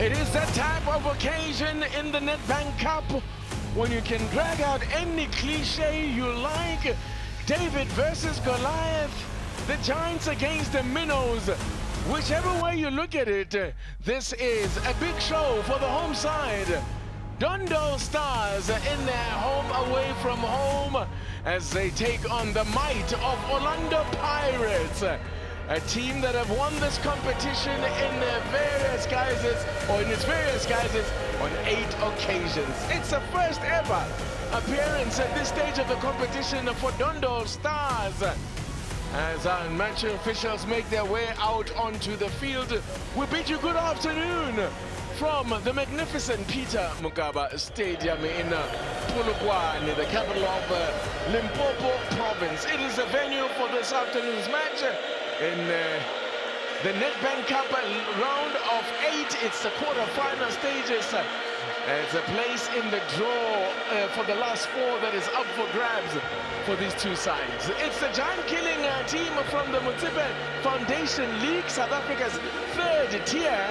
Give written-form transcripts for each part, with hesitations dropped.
It is that type of occasion in the Nedbank Cup when you can drag out any cliche you like. David versus Goliath, the Giants against the Minnows. Whichever way you look at it, this is a big show for the home side. Dondol Stars in their home away from home as they take on the might of Orlando Pirates. A team that have won this competition in their various guises, or in its various guises, on 8 occasions. It's the first ever appearance at this stage of the competition for Dondol Stars. As our match officials make their way out onto the field, we bid you good afternoon from the magnificent Peter Mugaba Stadium in Polokwane, the capital of Limpopo province. It is the venue for this afternoon's match in the Nedbank Cup round of 8. It's the quarter-final stages. It's a place in the draw for the last 4 that is up for grabs for these two sides. It's the giant-killing team from the Mutsipe Foundation League, South Africa's 3rd tier,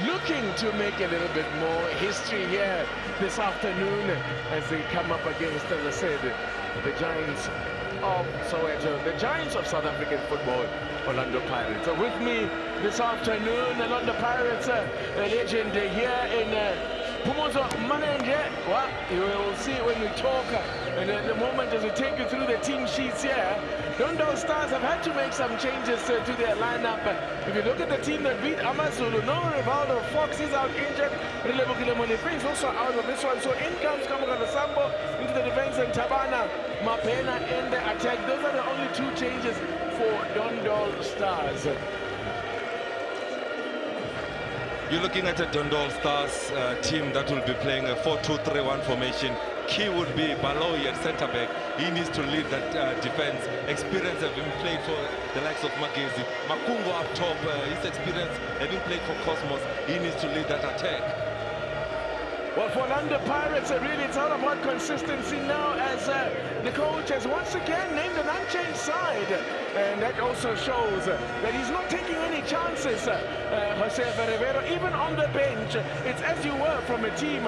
looking to make a little bit more history here this afternoon as they come up against, as I said, the Giants of Soweto, the Giants of South African football, Orlando Pirates. With me this afternoon, Orlando Pirates, a legend here in Phumuzo Manenge. Well, you will see when we talk, and at the moment as we take you through the team sheets here, Dondol Stars have had to make some changes to their lineup. If you look at the team that beat Amazulu, no Rivaldo Fox is out injured. Relebukile Monife is also out of this one. So in comes Kamukanda Sambo into the defense and Tabana Mapena in the attack. Those are the only 2 changes for Dondol Stars. You're looking at a Dondol Stars team that will be playing a 4-2-3-1 formation. Key would be Baloyi at centre-back. He needs to lead that defense. Experience having played for the likes of Magezi. Makungo up top, his experience having played for Cosmos. He needs to lead that attack. Well, for Orlando Pirates, really it's all about consistency now as the coach has once again named an unchanged side. And that also shows that he's not taking any chances, Jose Ferreira, even on the bench. It's as you were from a team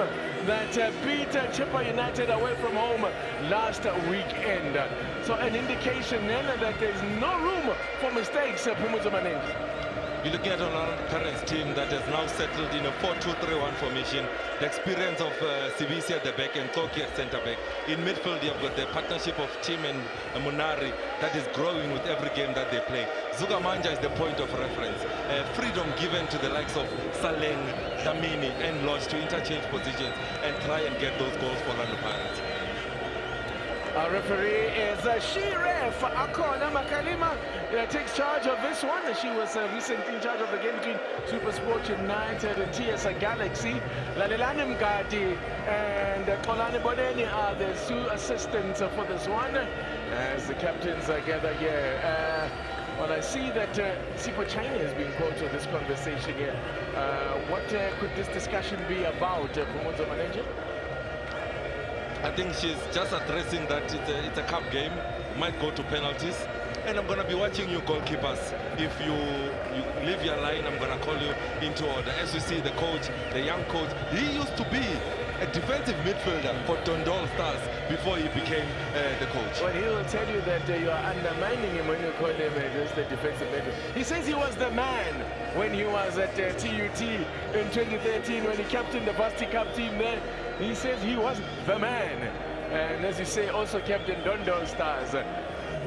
that beat Chippa United away from home last weekend. So an indication then that there's no room for mistakes, Phumuzo Manenge. You're looking at Orlando Pirates team that has now settled in a 4-2-3-1 formation. The experience of Sibisi at the back and Toki at centre-back. In midfield, you've got the partnership of Tim and Munari that is growing with every game that they play. Zugamanja is the point of reference. Freedom given to the likes of Saleng, Damini and Lodge to interchange positions and try and get those goals for Orlando Pirates. Our referee is She-Ref Akona Makalima. Takes charge of this one. She was recently in charge of the game between Supersport United and TS Galaxy. Lalelani Mgadi and Kolani Boneni are the 2 assistants for this one as the captains gather here. Well, I see that Sipo China has been quoted in this conversation here. What could this discussion be about, Phumuzo Manenge? I think she's just addressing that it's a cup game, might go to penalties, and I'm going to be watching you goalkeepers. If you leave your line, I'm going to call you into order. As you see, the coach, the young coach, he used to be a defensive midfielder for Dondol Stars before he became the coach. Well, he will tell you that you are undermining him when you call him just the defensive midfielder. He says he was the man when he was at TUT in 2013 when he captained the Varsity Cup team there. He says he was the man. And as you say, also captain Dondol Stars.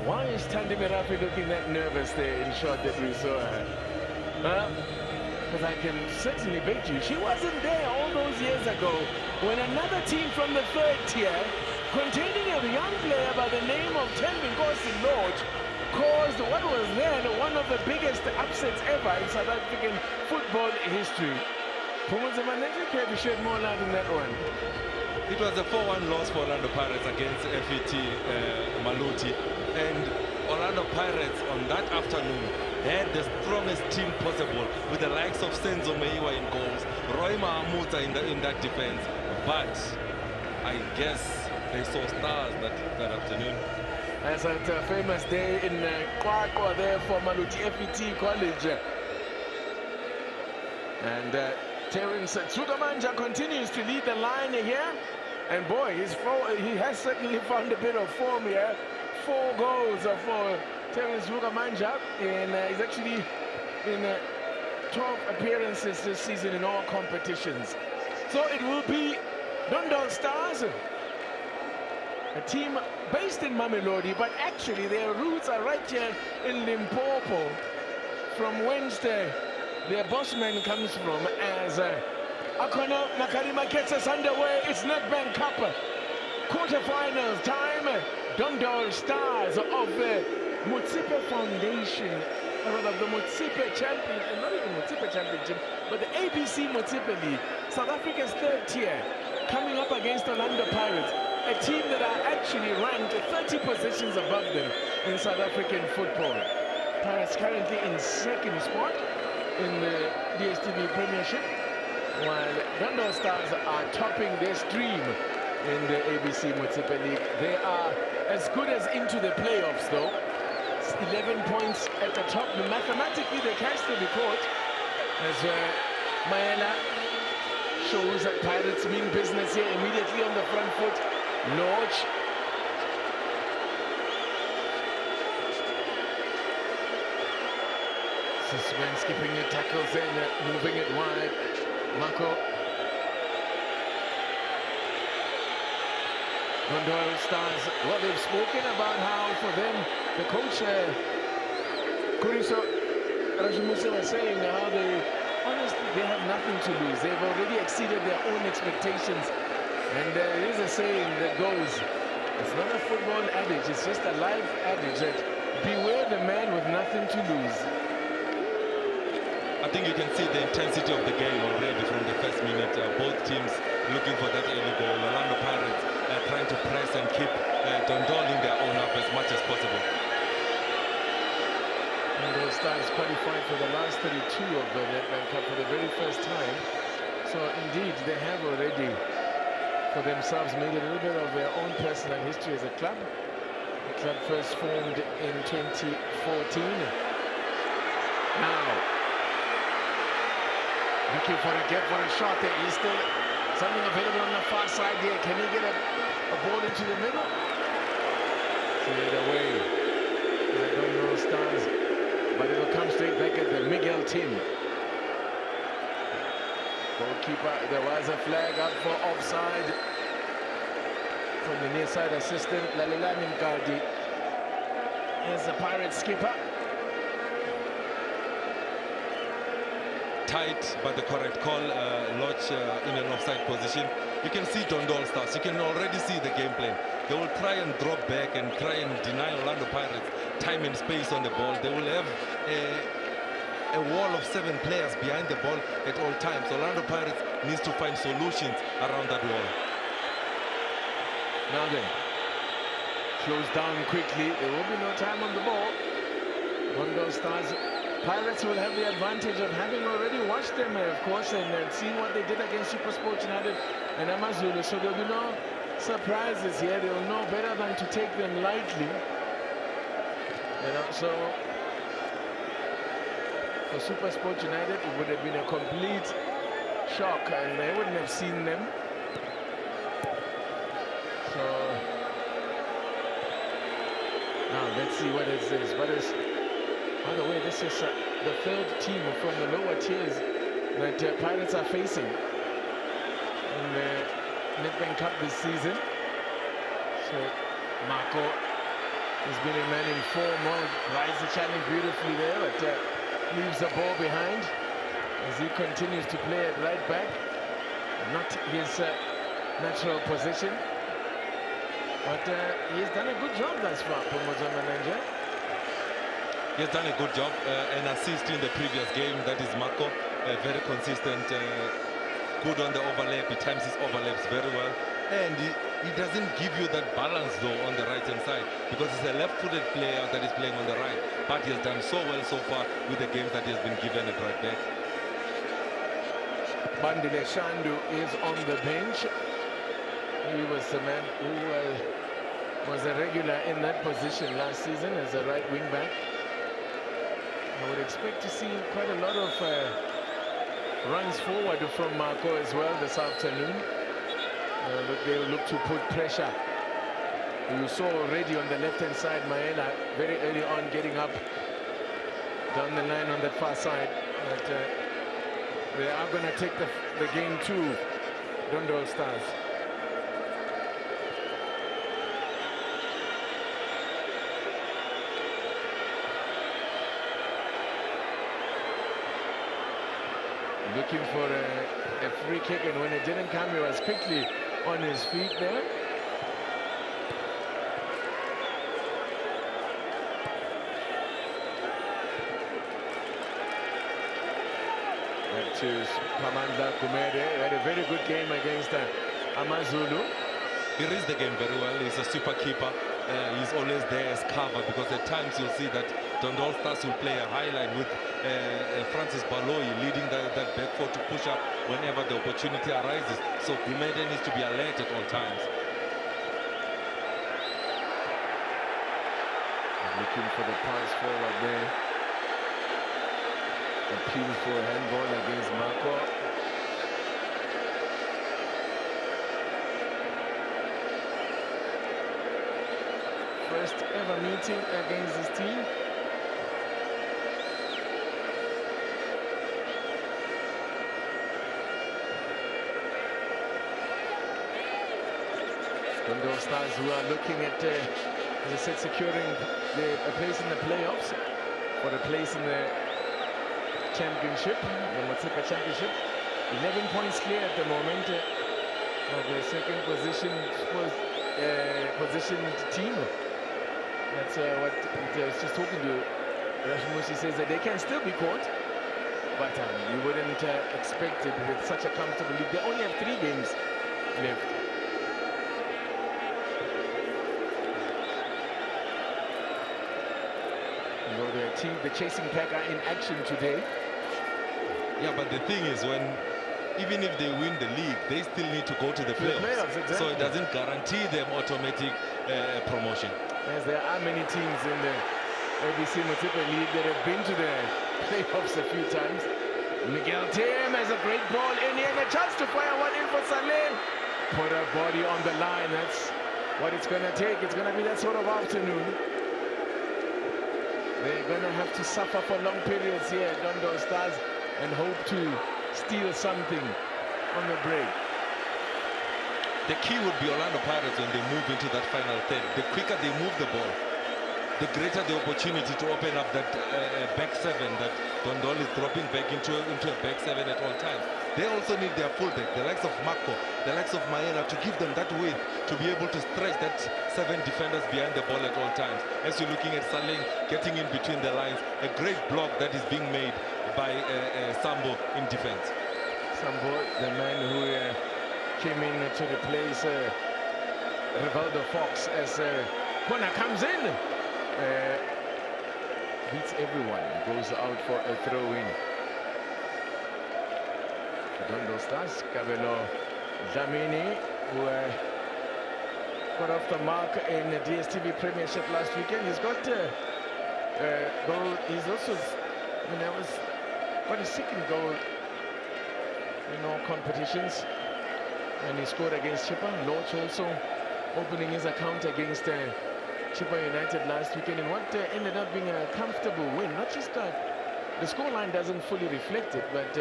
Why is Thandi Merafe looking that nervous there in shot that we saw her? Because I can certainly bet you she wasn't there all those years ago when another team from the 3rd tier, containing a young player by the name of Tembinkosi Lodge, caused what was then one of the biggest upsets ever in South African football history. Phumuzo Manenge, can you shed more light on that one? It was a 4-1 loss for Orlando Pirates against FET Maluti. And Orlando Pirates on that afternoon had the strongest team possible with the likes of Senzo Meiwa in goals, Roy Mahamuta in that defense. But I guess they saw stars that afternoon. That's a famous day in Kwakwa there for Maluti FET College. And Terence Tsugamanja continues to lead the line here. And boy, he has certainly found a bit of form here. 4 goals for Terence Tsugamanja. And he's actually in 12 appearances this season in all competitions. So it will be Dondol Stars, a team based in Mamelodi, but actually their roots are right here in Limpopo. From Wednesday, their boss man comes from, as Akono Nakarima gets us underway. It's Nedbank Cup quarterfinals time. Dondol Stars of the Mutsipe Foundation, or rather the Mutsipe Champion, not even Mutsipe Championship, but the ABC Mutsipe League, South Africa's 3rd tier, coming up against Orlando Pirates, a team that are actually ranked 30 positions above them in South African football. Pirates currently in 2nd spot in the DStv Premiership, while Dondol Stars are topping their stream in the ABC Mutsipe League. They are as good as into the playoffs though. 11 points at the top. Mathematically they can still be caught, as Maela shows that Pirates mean business here immediately on the front foot. Lodge. Sisman skipping the tackles and moving it wide. Marco. Dondol Stars, well, they've spoken about how for them, the coach, Kuriso Rajimuse, was saying how they, honestly, they have nothing to lose. They've already exceeded their own expectations. And there is a saying that goes, it's not a football adage, it's just a life adage that beware the man with nothing to lose. I think you can see the intensity of the game already from the first minute. Both teams looking for that early goal. Orlando Pirates trying to press and keep Dondol in their own half as much as possible. Dondol Stars qualified for the last 32 of the Nedbank Cup for the very first time. So indeed, they have already for themselves made a little bit of their own personal history as a club. The club first formed in 2014. Now, looking for a gap for a shot there. Is still something available on the far side here. Can he get a ball into the middle? Cleared away. I don't know Stars, but it'll come straight back at the Miguel Tim. Goalkeeper, there was a flag up for offside from the near side assistant, Lalilani Mkardi. Here's the Pirates skipper. Tight, but the correct call. Lodge in an offside position. You can see Dondol Stars. You can already see the game plan. They will try and drop back and try and deny Orlando Pirates time and space on the ball. They will have a wall of 7 players behind the ball at all times. Orlando Pirates needs to find solutions around that wall. Now then, slows down quickly. There will be no time on the ball. Dondol Stars. Pirates will have the advantage of having already watched them, of course, and seen what they did against SuperSport United and AmaZulu. So there'll be no surprises here. They'll know better than to take them lightly. You know, so for SuperSport United, it would have been a complete shock, and they wouldn't have seen them. So now let's see what is this. What is? By the way, this is the 3rd team from the lower tiers that Pirates are facing in the Nedbank Cup this season. So Marco has been a man in form mode, rides the challenge beautifully there, but leaves the ball behind as he continues to play at right back. Not his natural position, but he has done a good job thus far, Pomozo Mananja. He has done a good job, an assist in the previous game. That is Marco, very consistent, good on the overlap. He times his overlaps very well, and he doesn't give you that balance though on the right hand side, because he's a left-footed player that is playing on the right, but he has done so well so far with the games that he has been given at right back. Bandile Shandu is on the bench. He was the man who was a regular in that position last season as a right wing back. I would expect to see quite a lot of runs forward from Marco as well this afternoon. They'll look to put pressure. You saw already on the left-hand side, Maela very early on getting up down the line on that far side. But they are going to take the game to Dondol Stars. Looking for a free kick, and when it didn't come, he was quickly on his feet there. Back to Sphamandla Gumede, had a very good game against Amazulu. He reads the game very well. He's a super keeper. He's always there as cover, because at times you'll see that Dondol Stars will play a high line with Francis Baloyi leading that back four to push up whenever the opportunity arises. So Gumede needs to be alert at all times. Looking for the pass forward there. Appeal for a handball against Marco. First ever meeting against this team. Dondol Stars, who are looking at, as I said, securing a place in the playoffs, or a place in the championship, the Motsipa Championship. 11 points clear at the moment of the second positioned team. That's what I was just talking to Rasmus. He says that they can still be caught, but you wouldn't expect it with such a comfortable league. They only have 3 games left. The chasing pack are in action today. Yeah, but the thing is, even if they win the league, they still need to go to the playoffs. Exactly. So it doesn't guarantee them automatic promotion. As there are many teams in the ABC Motsipa League that have been to the playoffs a few times. Miguel Tim has a great ball in here and a chance to fire one in for Saleh. Put a body on the line. That's what it's going to take. It's going to be that sort of afternoon. They're going to have to suffer for long periods here at Dondol Stars and hope to steal something on the break. The key would be Orlando Pirates when they move into that final third. The quicker they move the ball, the greater the opportunity to open up that back seven that Dondol is dropping back into a back seven at all times. They also need their fullback, the likes of Marco, the likes of Maena, to give them that width to be able to stretch that 7 defenders behind the ball at all times. As you're looking at Saleh getting in between the lines, a great block that is being made by Sambo in defense. Sambo, the man who came in to replace Rivaldo Fox as Kona comes in. Beats everyone, goes out for a throw-in. Dondol Stars, Kabelo Dlamini, who got off the mark in the DSTV Premiership last weekend. He's got goal. He's also, that was quite a second goal in all competitions. And he scored against Chippa. Lorch also opening his account against Chippa United last weekend in what ended up being a comfortable win. Not just the scoreline doesn't fully reflect it, but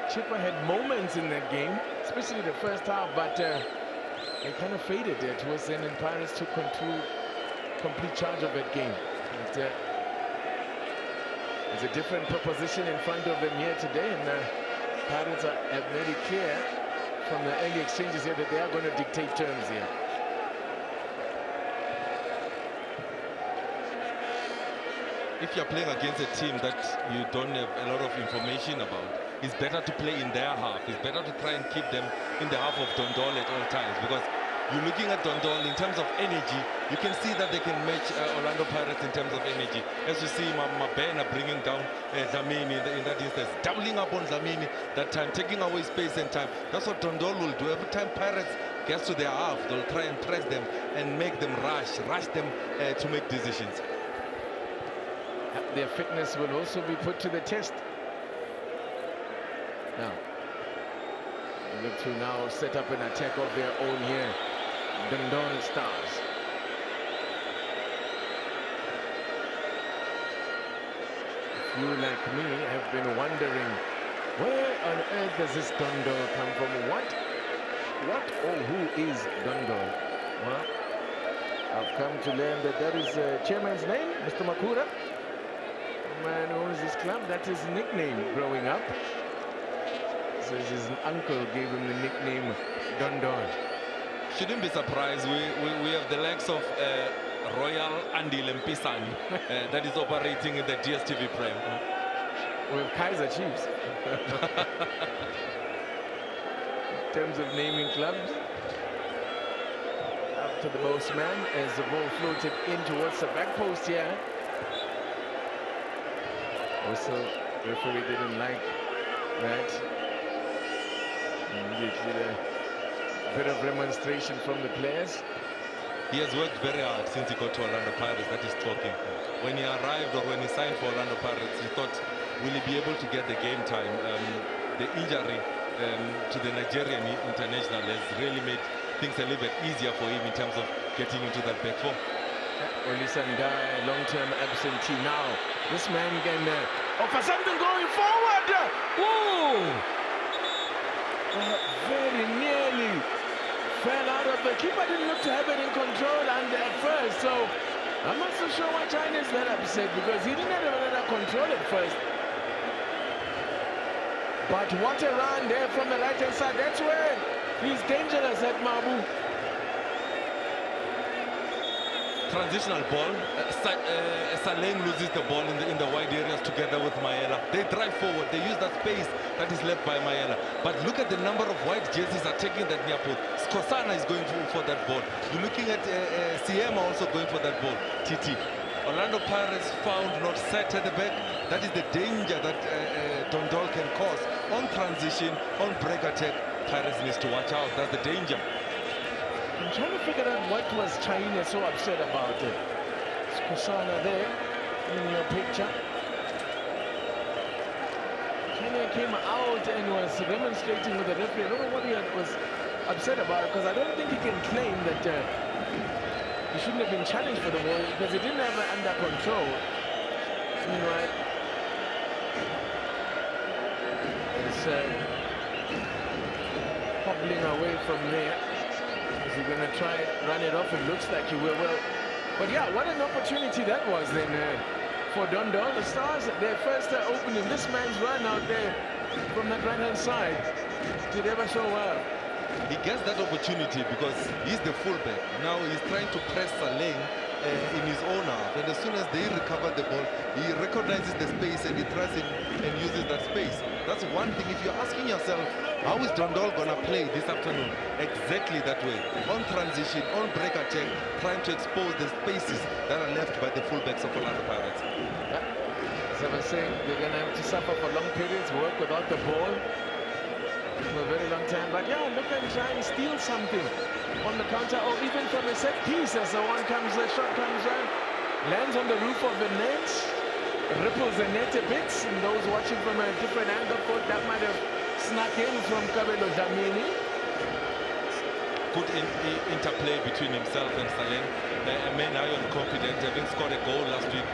Chippa had moments in that game, especially the first half, but they kind of faded there towards the end, and Pirates took complete charge of that game. And, there's a different proposition in front of them here today, and Pirates have made it clear from the early exchanges here that they are going to dictate terms here. If you're playing against a team that you don't have a lot of information about, it's better to play in their half. It's better to try and keep them in the half of Dondol at all times, because you're looking at Dondol in terms of energy. You can see that they can match Orlando Pirates in terms of energy. As you see Mabena bringing down Dlamini in that instance, doubling up on Dlamini that time, taking away space and time. That's what Dondol will do. Every time Pirates gets to their half, they'll try and press them and make them rush them to make decisions. Their fitness will also be put to the test. Now, they look to now set up an attack of their own here. Dondol Stars. If you, like me, have been wondering, where on earth does this Dondol come from? What or who is Dondol? Well, I've come to learn that that is the chairman's name, Mr. Makura. The man who owns this club, that's his nickname growing up. Says his uncle gave him the nickname Dondol. Shouldn't be surprised. We have the likes of Royal Andy Lempisani that is operating in the DSTV Prem. We have Kaiser Chiefs. In terms of naming clubs. Up to the postman as the ball floated in towards the back post here. Also, referee didn't like that. Immediately a bit of remonstration from the players. He has worked very hard since he got to Orlando Pirates, that is talking. When he arrived or when he signed for Orlando Pirates, he thought, will he be able to get the game time? The injury to the Nigerian international has really made things a little bit easier for him in terms of getting into that back four. Olisandai, long-term absentee now. This man can offer something going forward. Whoa! Very nearly fell out of the keeper. Didn't look to have it in control and at first, so I'm not so sure why China is that upset, because he didn't have it under control at first. But what a run there from the right hand side. That's where he's dangerous at Mabu. Transitional ball. Saleng loses the ball in the wide areas together with Maela. They drive forward. They use that space that is left by Maela. But look at the number of white jerseys are taking that near post. Skosana is going for that ball. You're looking at Siema also going for that ball. TT. Orlando Pirates found not set at the back. That is the danger that Dondol can cause on transition, on break attack. Pirates needs to watch out. That's the danger. I'm trying to figure out what was China so upset about it. Skosana there in your picture. China came out and was demonstrating with the referee. I don't know what he was upset about, because I don't think he can claim that he shouldn't have been challenged for the ball, because he didn't have it under control. Meanwhile, it's hobbling away from there. He's going to try and run it off. It looks like he will. Well, but yeah, what an opportunity that was then for Dondol. The Stars, their first opening. This man's run out there from that right-hand side did ever so well. He gets that opportunity because he's the fullback. Now he's trying to press Saleng in his own half, and as soon as they recover the ball, he recognizes the space and he tries it and uses that space. That's one thing. If you're asking yourself, how is Dondol gonna play this afternoon? Exactly that way. On transition, on break attack, trying to expose the spaces that are left by the fullbacks of Orlando Pirates. As I was saying, they're gonna have to suffer for long periods, work without the ball for a very long time. But yeah, look and try and steal something on the counter, or even from a set piece as the shot comes around, lands on the roof of the net, ripples the net a bit, and those watching from a different angle thought that might have snuck in from Kabelo Dlamini. Good interplay between himself and Saleng. A man iron confident, having scored a goal last week,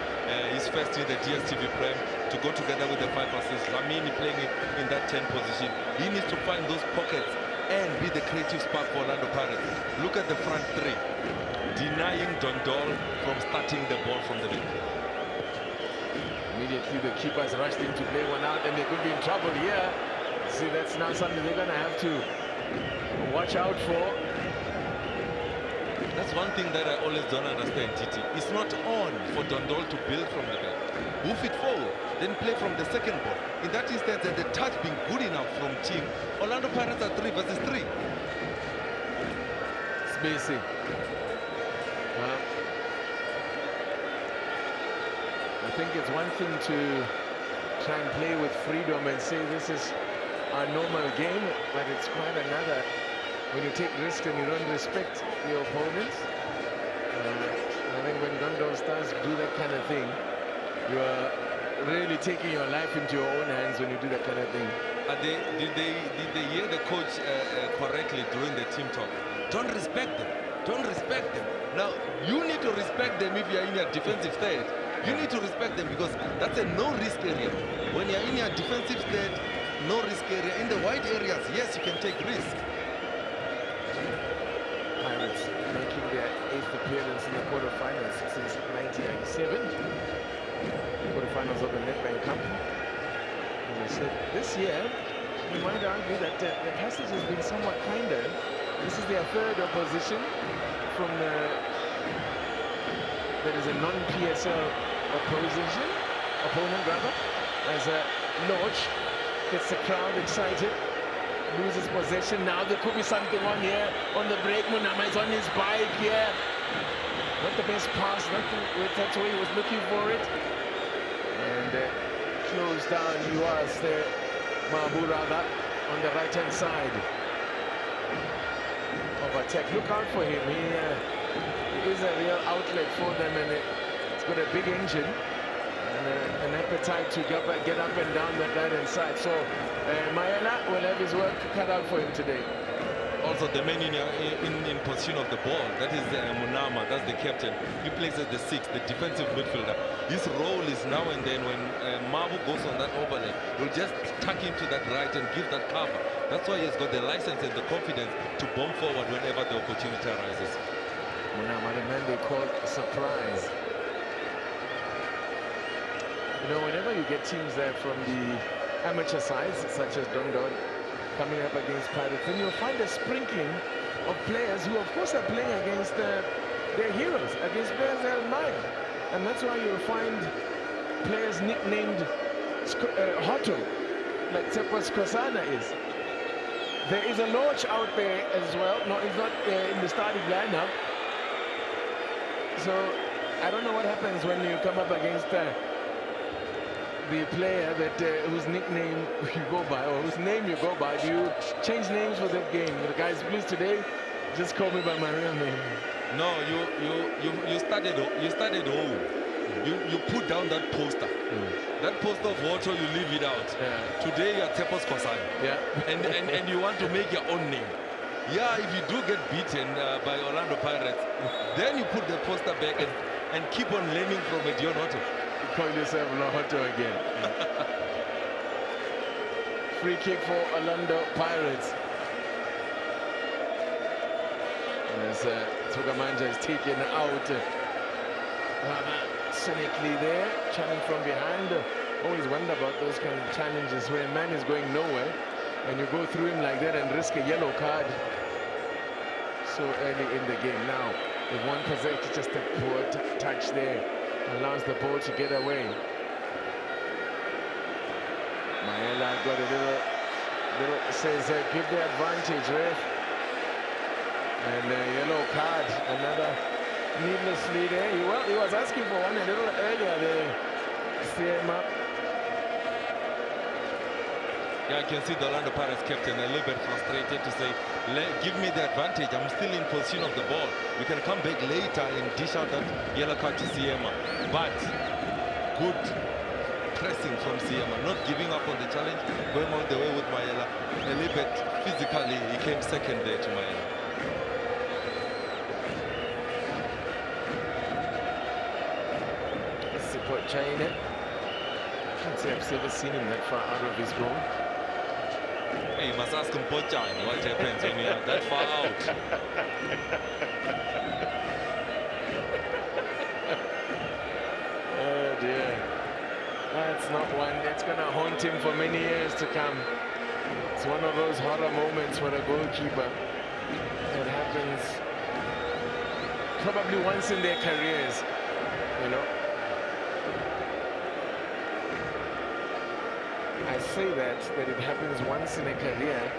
his first in the DSTV Prem, to go together with the 5 assists. Dlamini playing it in that 10 position. He needs to find those pockets and be the creative spark for Orlando Pirates. Look at the front three, denying Dondol from starting the ball from the back. Immediately the keepers rushed in to play one out, and they could be in trouble here. See, that's now something they're going to have to watch out for. That's one thing that I always don't understand, Titi. It's not on for Dondol to build from the back. Move it forward, then play from the second ball. In that instance, the touch being good enough from team. Orlando Pirates are 3 versus 3. Spacing. I think it's one thing to try and play with freedom and say this is our normal game, but it's quite another when you take risks and you don't respect your opponents. I think when Dondol Stars do that kind of thing, you are really taking your life into your own hands when you do that kind of thing. Did they hear the coach correctly during the team talk? Don't respect them. Don't respect them. Now, you need to respect them if you're in your defensive third. You need to respect them because that's a no-risk area. When you're in your defensive third, no-risk area. In the wide areas, yes, you can take risk. Pirates making their 8th appearance in the quarterfinals since 1997. Quarterfinals of the Nedbank Cup. As I said, this year, you might argue that the passage has been somewhat kinder. This is their 3rd opposition from that is a non-PSL opponent rather, as Lodge gets the crowd excited, loses possession. Now there could be something on here on the break. Munama is on his bike here. Not the best pass, that's the way he was looking for it. And closed down Yuas there, Mabu rather, on the right-hand side of attack. Look out for him. He is a real outlet for them, and it's got a big engine and an appetite to get up and down that right-hand side. So Mayela will have his work cut out for him today. Also, the man in position of the ball, that is Munama, that's the captain. He plays as the 6th, the defensive midfielder. His role is now and then when Mabu goes on that overlay, he'll just tuck into that right and give that cover. That's why he's got the license and the confidence to bomb forward whenever the opportunity arises. Munama, the man they call surprise. You know, whenever you get teams there from the amateur sides, such as Dondol, coming up against Pirates, then you'll find a sprinkling of players who, of course, are playing against their heroes, against players they admire. And that's why you'll find players nicknamed Hotto, like Tsepas Kosana is. There is a Lodge out there as well. No, he's not in the starting lineup. So I don't know what happens when you come up against the player that whose nickname you go by, or whose name you go by. Do you change names for that game? The guys, please today, just call me by my real name. No, you started home. You put down that poster. That poster of Water, you leave it out. Yeah. Today you're Tepos Kosai. Yeah. and you want to make your own name. Yeah, if you do get beaten by Orlando Pirates, then you put the poster back and keep on learning from a Dion Otto. You call yourself Lohoto again. Free kick for Orlando Pirates. As Tugamanja is taken out rather cynically there, challenging from behind. Always wonder about those kind of challenges where a man is going nowhere and you go through him like that and risk a yellow card so early in the game. Now, if one possesses just a poor touch there, allows the ball to get away. Maela got a little says, give the advantage, ref. And a yellow card, another needlessly there. He was asking for one a little earlier there. See him up. Yeah, I can see the Orlando Pirates captain a little bit frustrated to say, give me the advantage. I'm still in position of the ball. We can come back later and dish out that yellow card to Siema. But good pressing from Siema, not giving up on the challenge, going all the way with Mayela. A little bit physically, he came second there to Mayela. Support China. I can't say I've ever seen him that far out of his goal. Hey, you must ask him what happens when you are that far out. Oh dear. That's not one that's going to haunt him for many years to come. It's one of those horror moments for a goalkeeper. It happens probably once in their careers, you know. I say that it happens once in a career,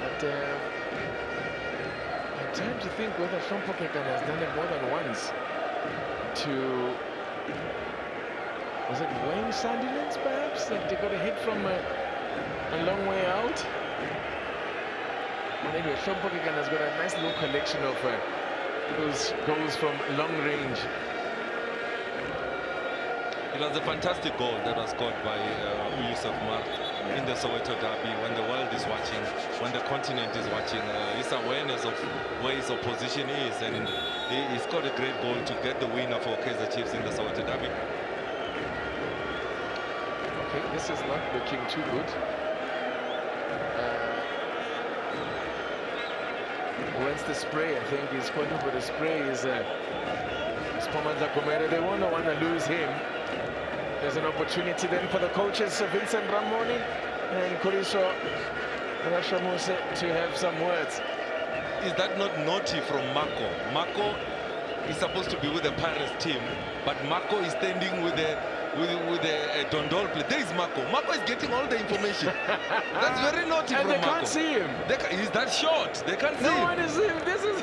but I'm trying to think whether Shompokekan has done it more than once to, was it Wayne Sandilens perhaps, that they got a hit from a long way out? But anyway, Shompokekan has got a nice little collection of those goals from long range. It was a fantastic goal that was scored by Yusuf Mar. in the Soweto derby, when the world is watching, when the continent is watching. His awareness of where his opposition is, and he scored a great goal to get the winner for Kaizer Chiefs in the Soweto derby. Okay, this is not looking too good. When's the spray? I think he's calling for the spray. Is Sphamandla Gumede. They won't want to lose him. There's an opportunity then for the coaches, Vincent Ramoni and Kuriso Rashamuse, to have some words. Is that not naughty from Marco? Marco is supposed to be with the Pirates team, but Marco is standing with the Dondol play. There is Marco. Marco is getting all the information. That's very naughty and from Marco. Can't see him. He's that short. They can't see him. No one is him. This is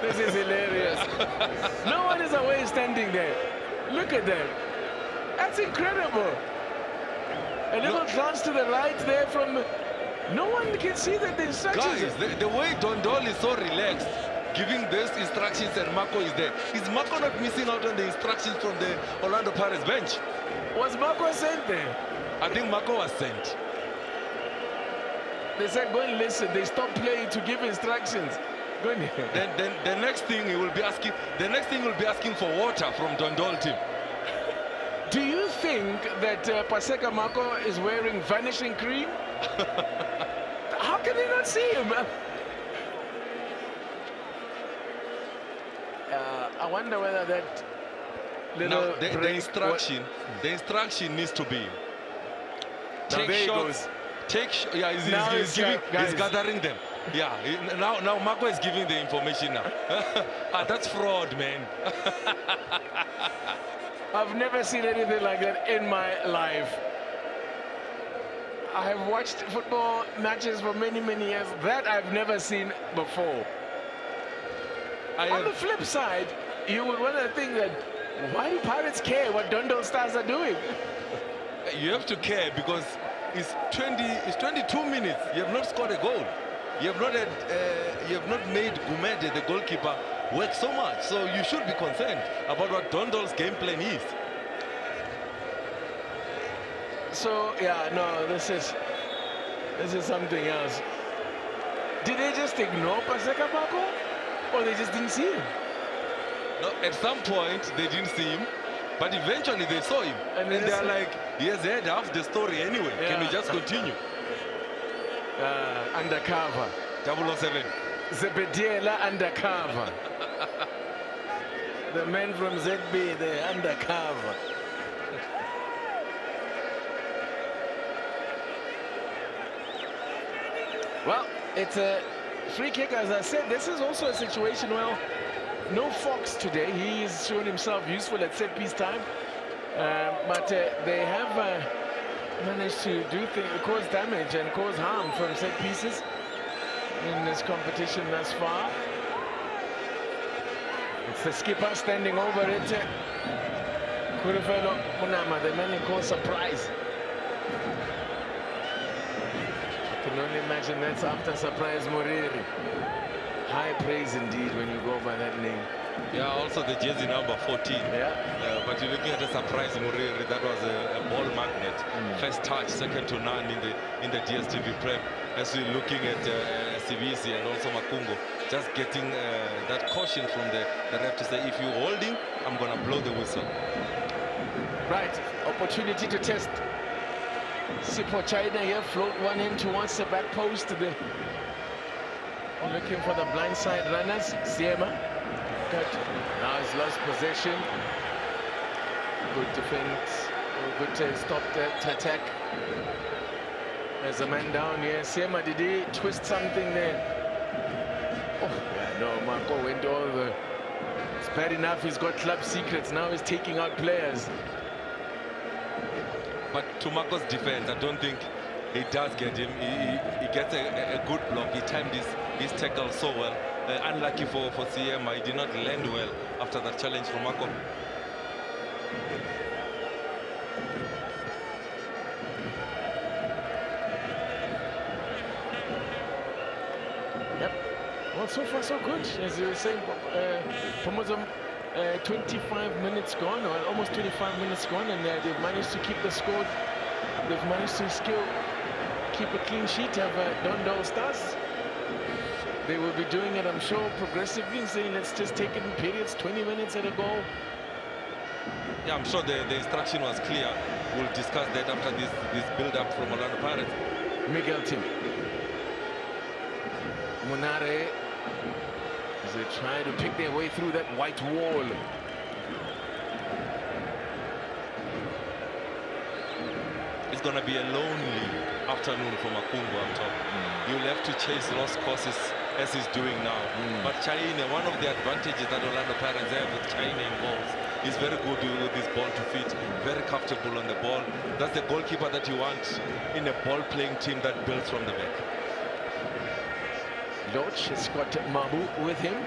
this is hilarious. No one is away standing there. Look at them. That's incredible. A little glance to the right there from... No one can see that the instructions... Guys, the way Dondol is so relaxed, giving those instructions, and Marco is there. Is Marco not missing out on the instructions from the Orlando Pirates bench? Was Marco sent there? I think Marco was sent. They said, go and listen. They stopped playing to give instructions. Go in here. Then the next thing he will be asking, for water from Dondol team. Do you think that Paseka Marco is wearing vanishing cream? How can they not see him? I wonder whether that little... Now, the instruction needs to be... Take shots. Yeah, he's gathering them. Yeah, now Marco is giving the information now. That's fraud, man. I've never seen anything like that in my life. I have watched football matches for many, many years. That I've never seen before. On the flip side, you would want to think that, why do Pirates care what Dondol Stars are doing? You have to care because it's 22 minutes. You have not scored a goal. You have not made Gumede, the goalkeeper, work so much. So you should be concerned about what Dondol's game plan is. So yeah, no, this is something else. Did they just ignore Paseka Marco, or they just didn't see him? No, at some point they didn't see him, but eventually they saw him, and they're like, he has heard half the story anyway. Yeah. Can we just continue? Undercover. 007. Zebediela undercover. The men from ZB, they're undercover. Well, it's a free kick. As I said, this is also a situation where no Fox today. He's shown himself useful at set-piece time. But they have managed to cause damage and cause harm from set pieces in this competition thus far. It's the skipper standing over it. Kurufelo Munama, the man who caused surprise. I can only imagine that's after surprise Moriri. High praise indeed when you go by that name. Yeah, also the jersey number 14. Yeah. But you're looking at a surprise Moriri. That was a ball magnet. First touch, second to none in the DSTV prep. As we're looking at Sibisi and also Makungo, just getting that caution from the ref to say, if you're holding, I'm going to blow the whistle. Right, opportunity to test. Sipo China here, float one in towards the back post. Looking for the blindside runners. Siema. Good. Now he's lost possession. Good defense. Good stop that attack. There's a man down here. Siema, did he twist something there? Oh, yeah, no, Marco went all the... It's bad enough he's got club secrets. Now he's taking out players. But to Marco's defense, I don't think he does get him. He gets a good block. He timed his tackle so well. Unlucky for Siema, he did not land well after that challenge from Marco. Yep. Well, so far so good. As you were saying, 25 minutes gone, or almost 25 minutes gone, and they've managed to keep the score they've managed to still keep a clean sheet, have Dondol Stars. They will be doing it, I'm sure, progressively, saying let's just take it in periods, 20 minutes at a go. Yeah, I'm sure the instruction was clear. We'll discuss that after this build-up from Orlando Pirates. Miguel Tim. Munare, as they try to pick their way through that white wall. It's going to be a lonely afternoon for Makungo up top. You'll have to chase lost courses as he's doing now. But Chaine, one of the advantages that Orlando Pirates have with Chaine in goals, he's very good with his ball to feet, very comfortable on the ball. That's the goalkeeper that you want in a ball-playing team that builds from the back. Loch has got Mabu with him.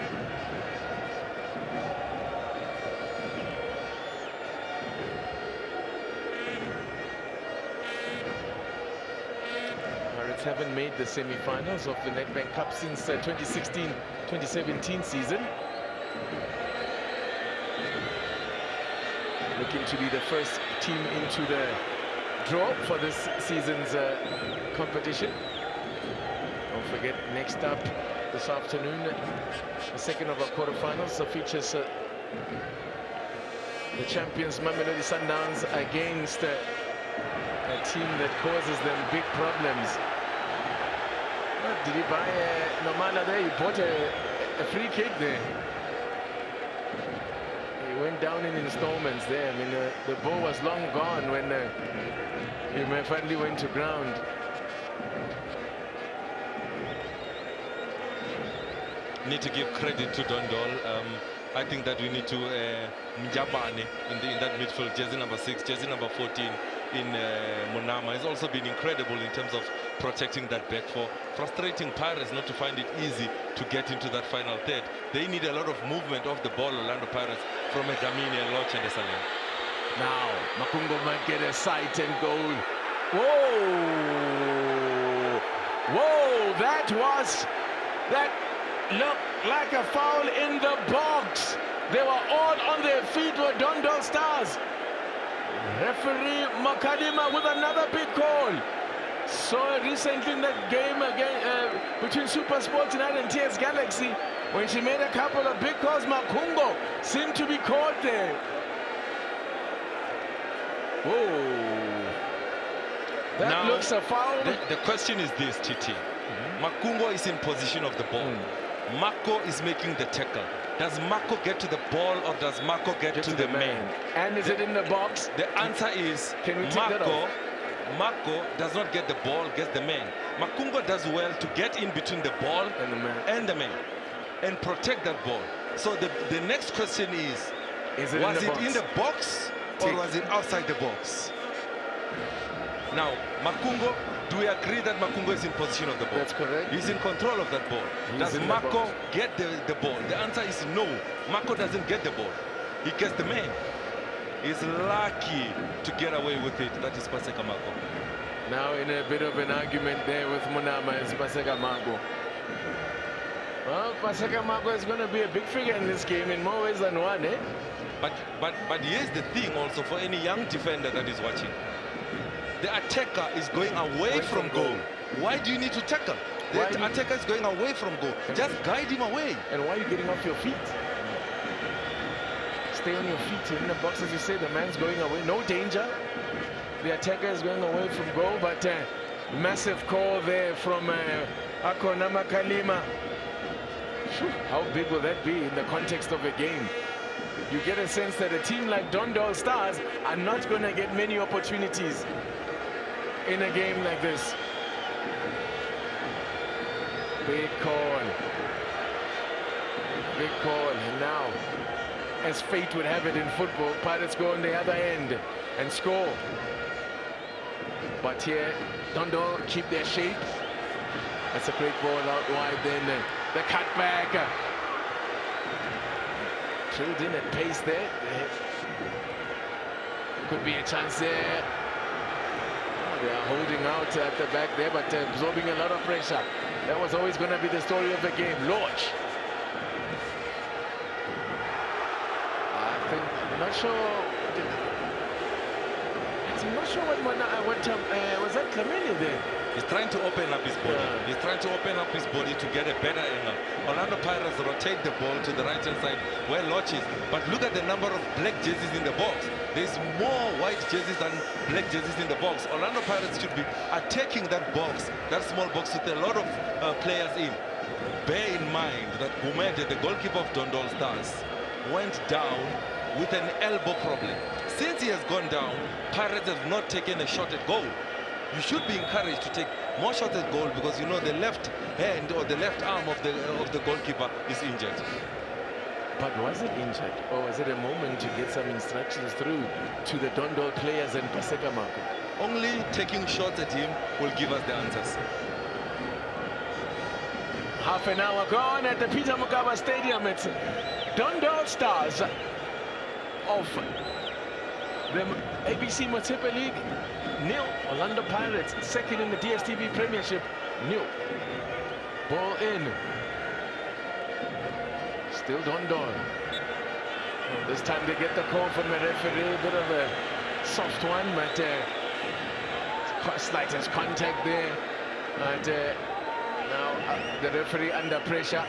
Pirates haven't made the semi-finals of the Nedbank Cup since 2016-2017 season. Looking to be the first team into the draw for this season's competition. Don't forget, next up this afternoon, the second of our quarterfinals features the champions Mamelodi Sundowns against a team that causes them big problems. Did he buy Nomala there? He bought a free kick there. He went down in installments there. I mean, the ball was long gone when he finally went to ground. Need to give credit to Dondol. I think that we need to Mjabane in that midfield, jersey number 6, jersey number 14 in Munama. He's also been incredible in terms of protecting that back four. Frustrating Pirates not to find it easy to get into that final third. They need a lot of movement off the ball, Orlando Pirates, from Egamini and Loch and Esalem. Now, Makungo might get a sight and goal. Whoa! Whoa! That looked like a foul in the box. They were all on their feet with Dondol Stars. Referee Makalima with another big call. Saw recently in that game again between Super Sports United and TS Galaxy, when she made a couple of big calls, Makungo seemed to be caught there. Whoa. That now looks a foul. The question is this, TT. Makungo is in position of the ball. Mako is making the tackle. Does Mako get to the ball or does Mako get to the man? And is it in the box? The answer is Mako does not get the ball, gets the man. Makungo does well to get in between the ball and the man and protect that ball. So the next question is it was it in the box or was it outside the box? Now, Makungo, do we agree that Makungo is in position of the ball? That's correct. He's in control of that ball. Does Mako get the ball? The answer is no. Mako doesn't get the ball. He gets the man. He's lucky to get away with it. That is Paseka Mako. Now in a bit of an argument there with Munama and Paseka Mako. Well, Paseka Mako is going to be a big figure in this game in more ways than one, eh? But here's the thing also for any young defender that is watching. The attacker is going away from goal. Why do you need to tackle? The attacker is going away from goal. Just guide him away. And why are you getting off your feet? Stay on your feet in the box, as you say. The man's going away. No danger. The attacker is going away from goal, but massive call there from Akonama Kalima. How big will that be in the context of a game? You get a sense that a team like Dondol Stars are not going to get many opportunities in a game like this. Big call. Big call. And now, as fate would have it in football, Pirates go on the other end and score. But here, Dondol keep their shape. That's a great ball out wide. Then the cutback. Drilled in at pace there. Could be a chance there. They are holding out at the back there, but absorbing a lot of pressure. That was always going to be the story of the game. Loch. I'm not sure. I'm not sure what was that Clamini there? He's trying to open up his body. Yeah. He's trying to open up his body to get a better angle. Orlando Pirates rotate the ball to the right-hand side where Lodge is. But look at the number of black jerseys in the box. There's more white jerseys than black jerseys in the box. Orlando Pirates should be attacking that box, that small box with a lot of players in. Bear in mind that Gumede, the goalkeeper of Dondol Stars, went down with an elbow problem. Since he has gone down, Pirates have not taken a shot at goal. You should be encouraged to take more shots at goal because you know the left hand or the left arm of the goalkeeper is injured. But was it injured, or was it a moment to get some instructions through to the Dondol players and Paseka Marco? Only taking shots at him will give us the answers. Half an hour gone at the Peter Mokaba Stadium. It's Dondol Stars of the ABC Motsipe League, 0. Orlando Pirates, second in the DStv Premiership, 0. Ball in. Still Dondol. Well, this time they get the call from the referee, a bit of a soft one, but slightest contact there. And now the referee under pressure.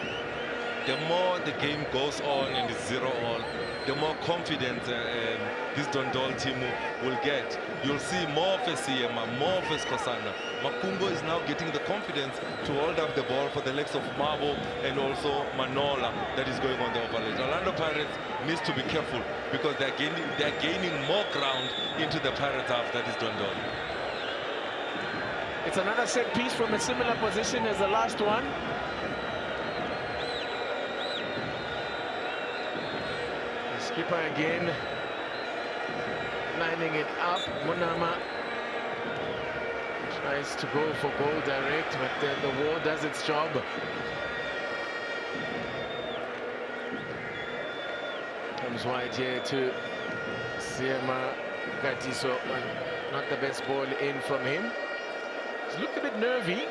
The more the game goes on and it's 0-0, the more confident this Dondol team will get. You'll see more of a Siema, more of a Skosana. Makumbo is now getting the confidence to hold up the ball for the legs of Mabo and also Manola that is going on the overlay. Orlando Pirates needs to be careful because they're gaining more ground into the Pirates half, that is Dondol. It's another set piece from a similar position as the last one. Skipper again lining it up. Munama tries to go for goal direct, but the wall does its job. Comes wide here to Siema Gatiso. Not the best ball in from him. He's looked a bit nervy.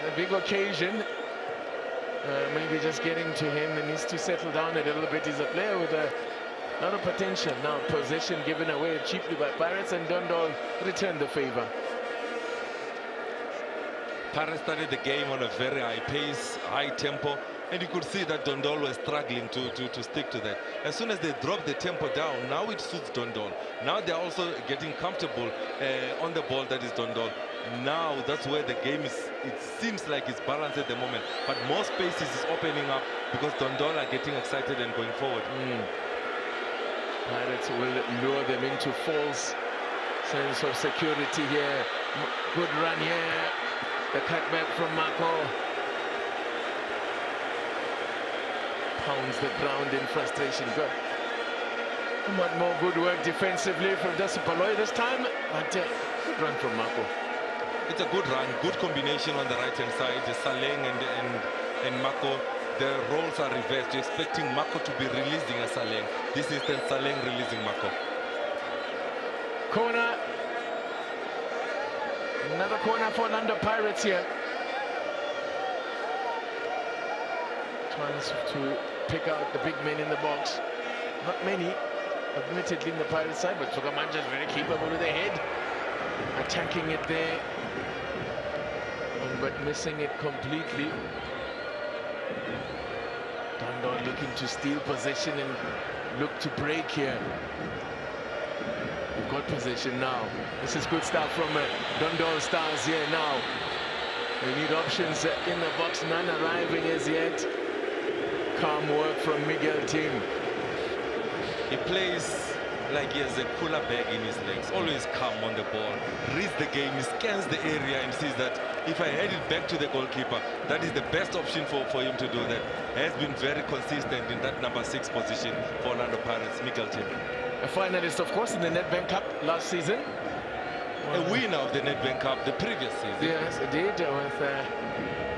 A big occasion. Maybe just getting to him, and needs to settle down a little bit. He's a player with a lot of potential. Now possession given away cheaply by Pirates, and Dondol returned the favor. Pirates started the game on a very high pace, high tempo, and you could see that Dondol was struggling to stick to that. As soon as they dropped the tempo down, now it suits Dondol. Now they're also getting comfortable on the ball, that is Dondol. Now that's where the game is, it seems like it's balanced at the moment, but more spaces is opening up because Dondol are getting excited and going forward. Pirates will lure them into false sense of security here. Good run here. The cutback from Marco. Pounds the ground in frustration. Good. Somewhat more good work defensively from Desipaloy this time, but good run from Marco. It's a good run, good combination on the right-hand side. Saleng and Marco, the roles are reversed. You're expecting Marco to be releasing a Saleng. This instance, Saleng releasing Marco. Corner. Another corner for Orlando Pirates here. Chance to pick out the big men in the box. Not many, admittedly, in the Pirates side, but Sukamanja is very capable with the head. Attacking it there, but missing it completely. Dondol looking to steal possession and look to break here. We've got possession now. This is good stuff from Dondol Stars here now. They need options in the box, none arriving as yet. Calm work from Miguel Tim. He plays like he has a cooler bag in his legs, always calm on the ball, reads the game, he scans the area and sees that if I head it back to the goalkeeper, that is the best option for him to do that. Has been very consistent in that number 6 position for Orlando Pirates, Middleton. A finalist, of course, in the Nedbank Cup last season. A winner of the Nedbank Cup the previous season. Yes, it did.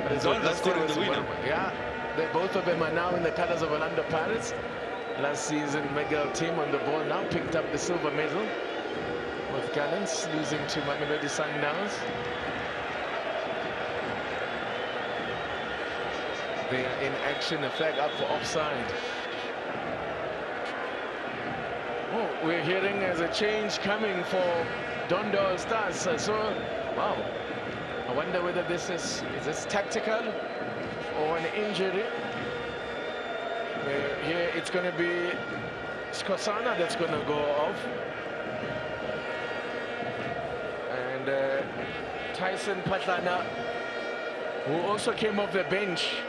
With scoring the winner. Yeah, both of them are now in the colors of Orlando Pirates. Last season, Miguel Tim on the ball now picked up the silver medal with Gallants losing to Mamelodi Sundowns. They are in action, a flag up for offside. Oh, we're hearing there's a change coming for Dondol Stars. So, wow. I wonder whether this is this tactical or an injury. Here it's going to be Skosana that's going to go off. And Tyson Patlana, who also came off the bench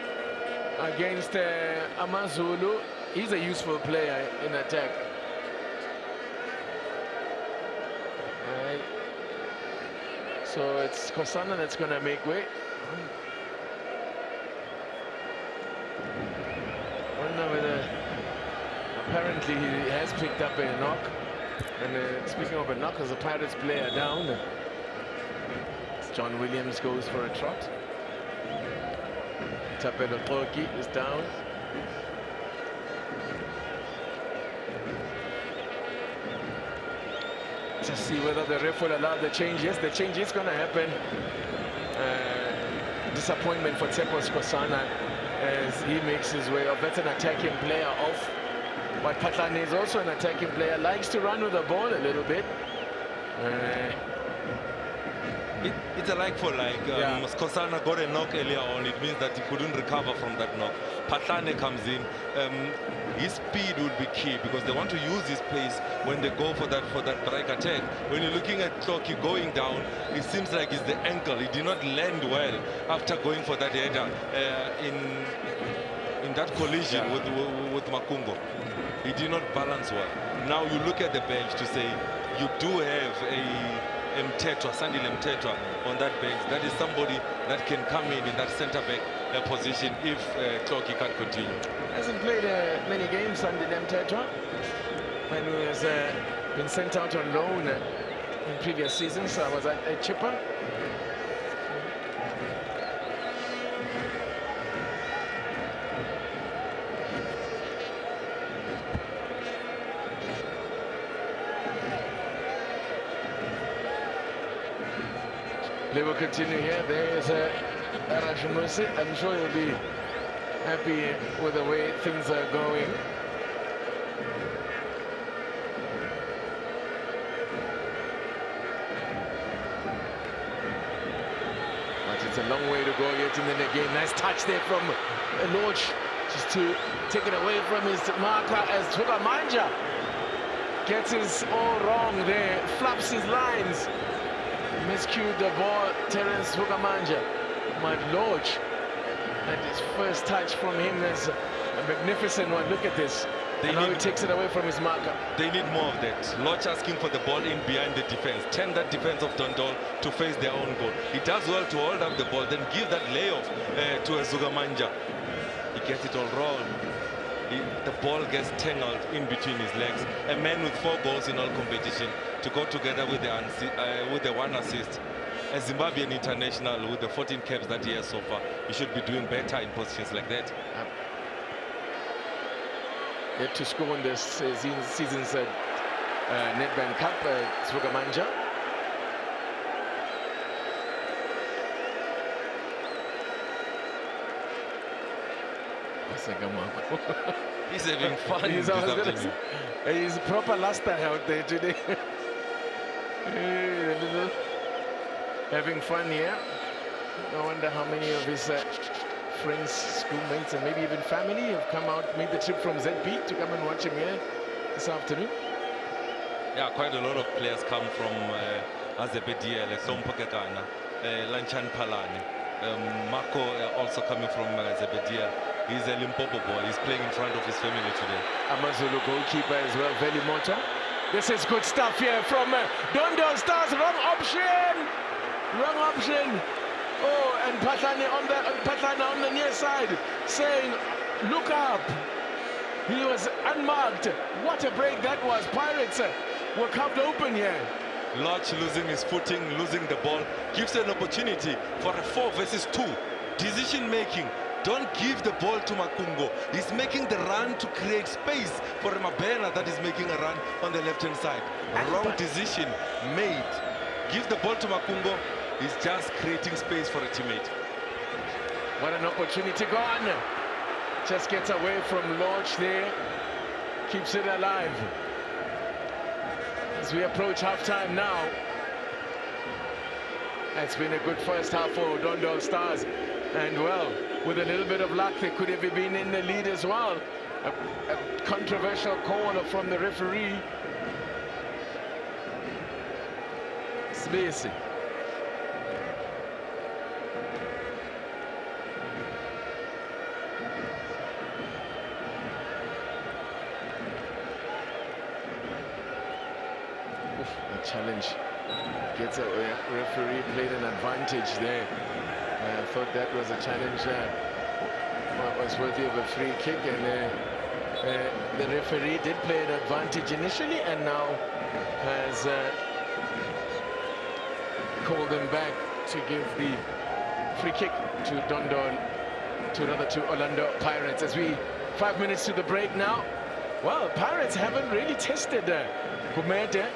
against Amazulu. He's a useful player in attack. So it's Kosana that's going to make way. Wonder whether apparently he has picked up a knock. And speaking of a knock, as a Pirates player down, John Williams goes for a trot. Tapelo Toki is down. To see whether the ref will allow the change. Yes, the change is going to happen. Disappointment for Tsepo Skosana as he makes his way up. That's an attacking player off. But Patlane is also an attacking player, likes to run with the ball a little bit. It's a like for like. Skosana got a knock earlier on. It means that he couldn't recover from that knock. Patlane comes in. His speed would be key because they want to use his pace when they go for that break attack. When you're looking at Toki going down, it seems like it's the ankle. He did not land well after going for that header in that collision with Makungo. He did not balance well. Now you look at the bench to say you do have a Mtetwa, Sandile Mtetwa on that bench. That is somebody that can come in that centre-back position if Toki can't continue. Hasn't played many games, Sandile Mtetwa, when he has been sent out on loan in previous seasons. So I was a chipper. They will continue here. There's Arashimusi. I'm sure he'll be happy with the way things are going. But it's a long way to go yet in the game. Nice touch there from Lodge, just to take it away from his marker as Tukamanja gets his all wrong there, flaps his lines. Miscued the ball, Terence Tukamanja. But Lodge, and his first touch from him is a magnificent one. Look at this. Now he takes it away from his marker. They need more of that. Lodge asking for the ball in behind the defense. Turn that defense of Dondol to face their own goal. He does well to hold up the ball, then give that layoff to a Zugamanja. He gets it all wrong. The ball gets tangled in between his legs. A man with 4 goals in all competition to go together with the 1 assist. A Zimbabwean international with the 14 caps that he has so far, he should be doing better in positions like that. Yet to score in this season's Nedbank Cup, Sugamanja. He's having fun this afternoon. He's proper luster out there today. Having fun here. I wonder how many of his friends, schoolmates, and maybe even family have come out, made the trip from ZB to come and watch him here this afternoon. Yeah, quite a lot of players come from Azebedia, like Sompakekana, Lanchan Palani. Marco also coming from Zebedia. He's a Limpopo boy. He's playing in front of his family today. Amazulu goalkeeper as well, Veli Mota. This is good stuff here from Dondol Stars. Wrong option. Wrong option. Oh, and Patlane on the near side saying, look up. He was unmarked. What a break that was. Pirates were carved open here. Lodge losing his footing, losing the ball, gives an opportunity for a 4 versus 2 decision making. Don't give the ball to Makungo. He's making the run to create space for Mabena that is making a run on the left-hand side. Wrong decision made. Give the ball to Makungo. He's just creating space for a teammate. What an opportunity gone. Just gets away from Lodge there. Keeps it alive. As we approach halftime now, It's been a good first half for Dondol Stars. And well, with a little bit of luck, they could have been in the lead as well. A controversial call from the referee. Spacey. A challenge. Gets a referee played an advantage there. I thought that was a challenge was worthy of a free kick, and the referee did play an advantage initially and now has called them back to give the free kick to to Orlando Pirates. As we 5 minutes to the break now. Well, Pirates haven't really tested Gumede.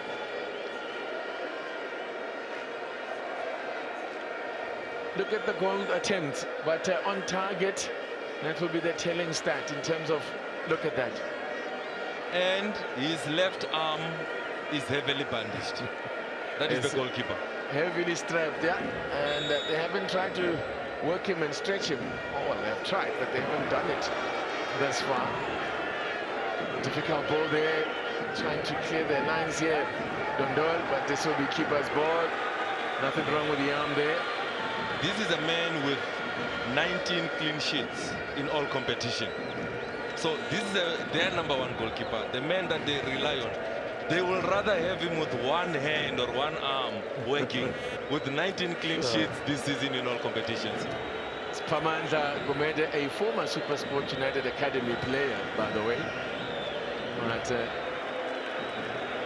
Look at the goal attempt, but on target, that will be the telling stat in terms of, look at that. And his left arm is heavily bandaged. That is the goalkeeper. Heavily strapped, yeah. And they haven't tried to work him and stretch him. Oh, well, they have tried, but they haven't done it thus far. Difficult ball there, trying to clear their lines here, Dondol, but this will be keeper's ball. Nothing wrong with the arm there. This is a man with 19 clean sheets in all competition. So this is their #1 goalkeeper, the man that they rely on. They will rather have him with one hand or one arm working with 19 clean sheets this season in all competitions. Sphamandla Gumede, a former SuperSport United Academy player, by the way, but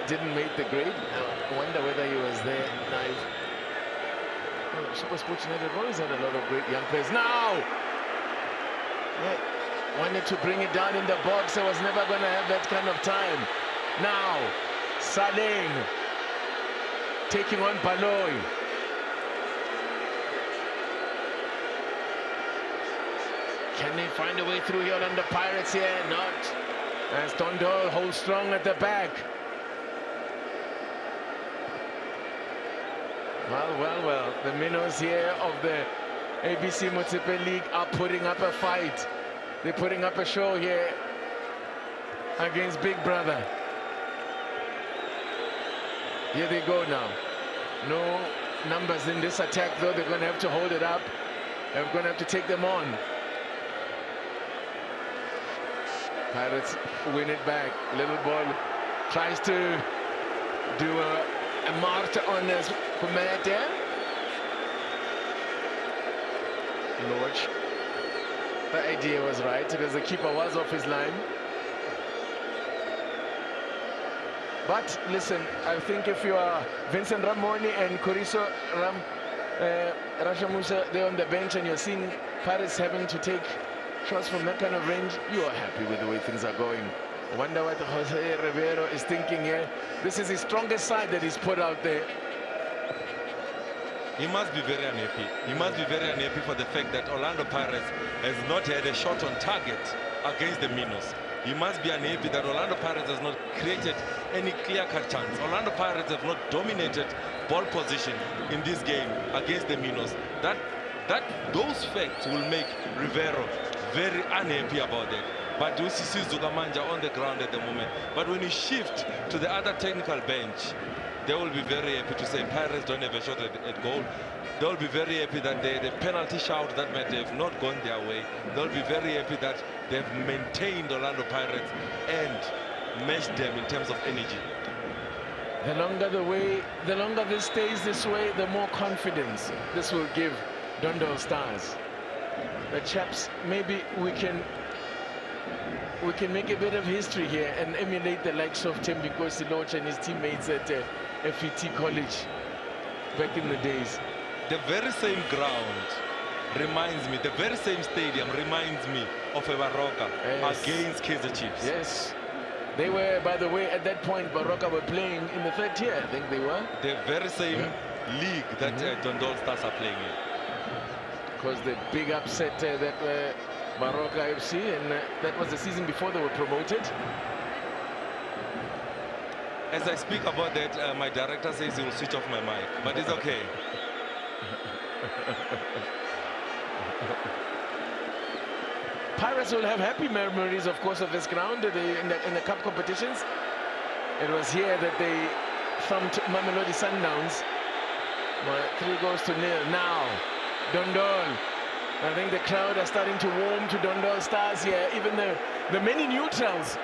didn't make the grade. I wonder whether he was there live. SuperSport United always had a lot of great young players. Now, wanted to bring it down in the box. I was never going to have that kind of time. Now, Saleng taking on Baloy. Can they find a way through here on the Pirates here? Not. As Dondol holds strong at the back. Well, the minnows here of the ABC Municipal League are putting up a fight. They're putting up a show here against Big Brother. Here they go now. No numbers in this attack, though. They're going to have to hold it up. They're going to have to take them on. Pirates win it back. Little ball tries to do a martyr on this Gumede. Lodge. The idea was right because the keeper was off his line. But listen, I think if you are Vincent Ramoni and Kuriso Rashamusa, they're on the bench and you're seeing Paris having to take shots from that kind of range, you are happy with the way things are going. I wonder what Jose Rivero is thinking here. This is his strongest side that he's put out there. He must be very unhappy. He must be very unhappy for the fact that Orlando Pirates has not had a shot on target against the Minnows. He must be unhappy that Orlando Pirates has not created any clear-cut chance. Orlando Pirates have not dominated ball position in this game against the Minnows. Those facts will make Rivero very unhappy about that. But we see Zugamanja on the ground at the moment. But when you shift to the other technical bench, they will be very happy to say Pirates don't have a shot at goal. They'll be very happy that the penalty shout that might have not gone their way. They'll be very happy that they've maintained Orlando Pirates and matched them in terms of energy. The longer this stays this way, the more confidence this will give Dondol Stars. The chaps, maybe we can make a bit of history here and emulate the likes of Tembi Kosiloch and his teammates at FET College back in the days. The very same ground reminds me, the very same stadium reminds me of a Baroka against Kaizer Chiefs. Yes. They were, by the way, at that point, Baroka were playing in the third tier, I think they were. The very same league that Dondol Stars are playing in. Because the big upset that were Baroka FC, and that was the season before they were promoted. As I speak about that, my director says he will switch off my mic, but it's okay. Pirates will have happy memories, of course, of this ground in the cup competitions. It was here that they thumped Mamelodi Sundowns. 3-0 now. Dondol. I think the crowd are starting to warm to Dondol Stars here. Even the many neutrals,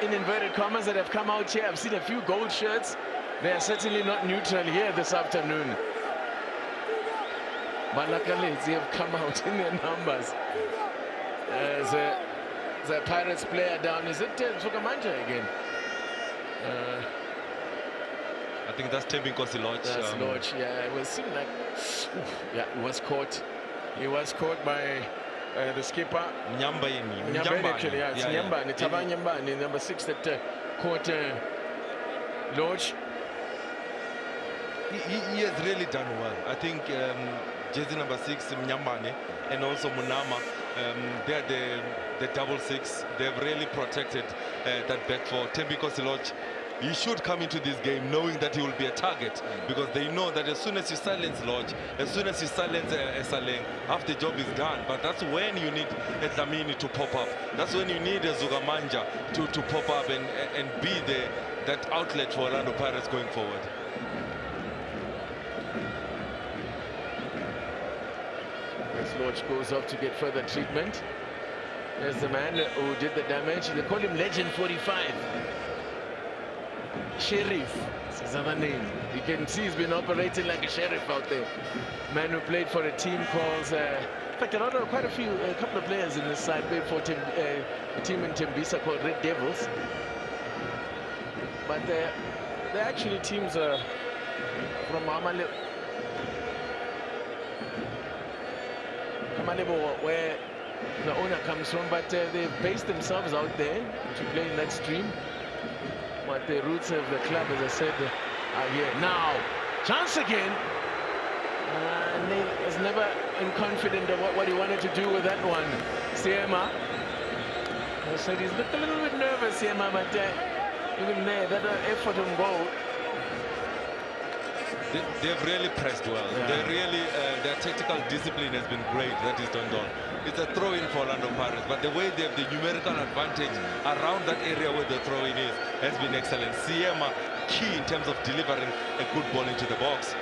in inverted commas, that have come out here. I've seen a few gold shirts. They are certainly not neutral here this afternoon. Balakalezi have come out in their numbers. There's a Pirates player down. Is it Sphamandla again? I think that's Tembinkosi Lodge. That's Lodge, yeah. It was seemed like, yeah, he was caught. He was caught by the skipper. Nyamba actually, yeah, it's Nyamba, number 6 that caught Lodge. He has really done well. I think jersey number 6, Nyambane, and also Munama, they're the double 6. They've really protected that back four. Tembinkosi Lodge, he should come into this game knowing that he will be a target, because they know that as soon as you silence Lodge, as soon as you silence Saleng, half the job is done. But that's when you need a Dlamini to pop up. That's when you need a Zugamanja to pop up and be that outlet for Orlando Pirates going forward. As Lodge goes off to get further treatment. There's the man who did the damage. They call him Legend 45. Sheriff is his other name. You can see he's been operating like a sheriff out there. Man who played for a team called, in fact, quite a couple of players in this side played for a team in Tembisa called Red Devils. But they're actually teams from Amalebo, where the owner comes from, but they've based themselves out there to play in that stream. But the roots of the club, as I said, are here. Now, chance again. And he was never confident of what he wanted to do with that one. Siema. I said he's looked a little bit nervous, Siema, but even there, that effort on goal. They've really pressed well. Yeah. Their tactical discipline has been great. That is Dondol. It's a throw-in for Orlando Pirates, but the way they have the numerical advantage around that area where the throw-in is has been excellent. Siema, key in terms of delivering a good ball into the box.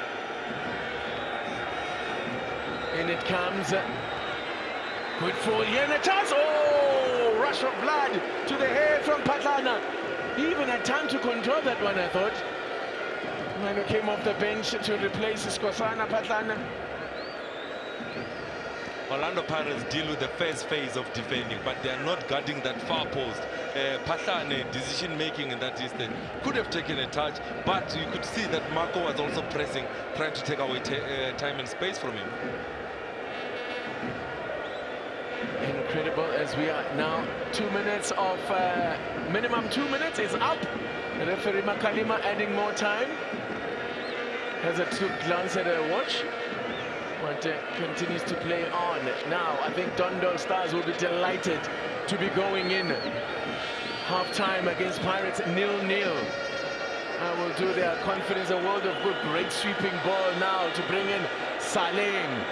In it comes. Good fall here, and a chance. Oh, rush of blood to the head from Patlana. He even had time to control that one, I thought. Manu came off the bench to replace Skosana Patlana. Orlando Pirates deal with the first phase of defending, but they are not guarding that far post. Patlana, decision-making in that instant, could have taken a touch, but you could see that Marco was also pressing, trying to take away time and space from him. Incredible, as we are now 2 minutes of minimum 2 minutes is up. Referee Makalima adding more time. Has a glance at her watch, but continues to play on. Now, I think Dondol Stars will be delighted to be going in. Half-time against Pirates, 0-0. Will do their confidence a world of good. Great sweeping ball now to bring in Saleng.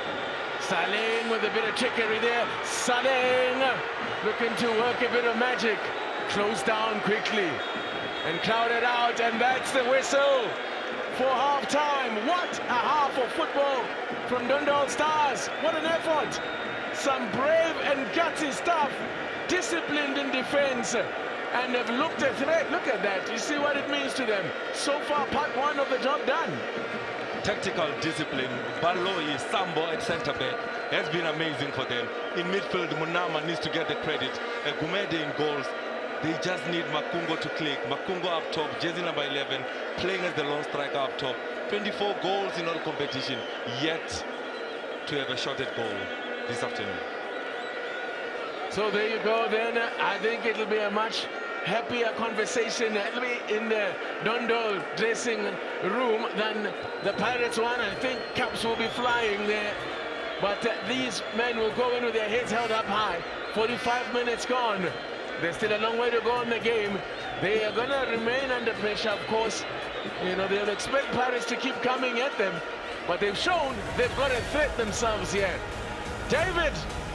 Saleng with a bit of trickery there. Saleng looking to work a bit of magic. Closed down quickly and crowded out, and that's the whistle for half-time. What a half of football from Dondol Stars. What an effort. Some brave and gutsy stuff. Disciplined in defense. And they've looked at threat. Look at that. You see what it means to them. So far, part one of the job done. Tactical discipline. Baloi, Sambo at centre-back has been amazing for them. In midfield, Munama needs to get the credit. Gumede in goals. They just need Makungo to click. Makungo up top, jersey number 11, playing as the lone striker up top. 24 goals in all competition, yet to have a shot at goal this afternoon. So there you go then. I think it'll be a much happier conversation in the Dondol dressing room than the Pirates one. I think caps will be flying there. But these men will go in with their heads held up high. 45 minutes gone. There's still a long way to go in the game. They are going to remain under pressure, of course. You know, they'll expect Paris to keep coming at them. but they've shown they've got to threat themselves here. David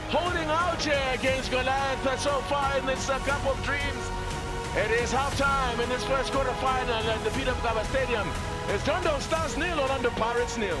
holding out here against Goliath so far in this Cup of Dreams. It is halftime in this first quarter final at the buildup Stadium. It's Dondol Stars 0, Orlando Pirates 0.